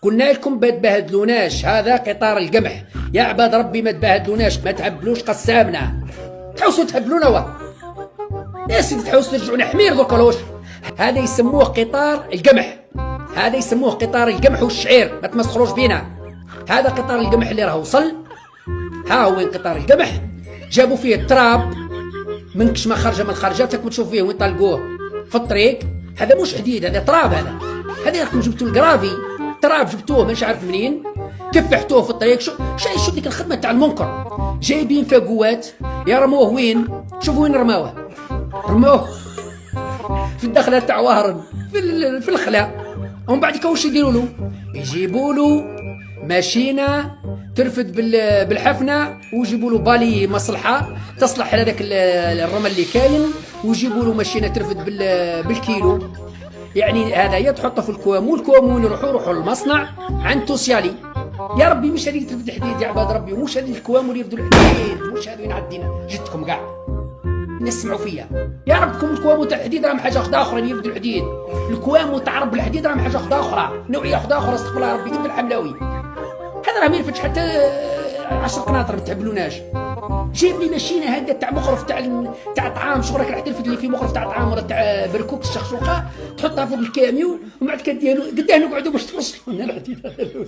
قلنا لكم ما تبهدلوناش، هذا قطار القمح. يا عباد ربي ما تبهدلوناش، ما تعبلوش قسامنا. تحوسوا تهبلونا يا سيدي، تحوسوا ترجعونا حمير دوكا لوش. هذا يسموه قطار القمح، هذا يسموه قطار القمح والشعير، ما تمسخروش بينا. هذا قطار القمح اللي راه وصل. ها هو وين قطار القمح. جابوا فيه التراب من كش ما خرج من الخرجات، راكم تشوفوا فيه وين طلقوه في الطريق. هذا مش حديد، هذا تراب. هذا راكم جبتوا القرافي تراب، جبتوه مش عارف منين، كفحتوه في الطريق. شو ديك الخدمه تاع المنكر. جايبين فاقوات يرموه وين؟ شوفوا وين رموه في الدخله تاع وهرن في الخلا. ومن بعد واش يديروا له؟ يجيبوا له ماشينه ترفد بالحفنه، ويجيبوا له بالي مصلحه تصلح هذاك الرمل اللي كاين، ويجيبوا له ماشينه ترفد بالكيلو. يعني هذا تحطه في الكوامون يروحوا للمصنع عند توسيالي. يا ربي مش هذه ترفد الحديد يا عباد ربي، ومش هذه الكوامون يرفدوا الحديد، مش هذه عندنا جدكم كاع نسمعوا فيها. يا ربكم الكوامون تاع الحديد راهم حاجه اخرى يرفدوا الحديد. الكوامون تاع رب الحديد راهم حاجه اخرى، نوعيه اخرى. استغفر الله ربي، قد الحملاوي هذا راه ما يرفدش حتى 10 قناطر. ما تهبلوناش. جيب لي ماشينه هكذا تاع مخرف تاع طعام، شغل راك راح ترفد اللي فيه مخرف تاع طعام ولا تاع بركوك الشخشوقه، تحطها فوق الكاميو ومن بعد كديروا قداه نقعدوا باش توصلوا لنا الحديد. هذا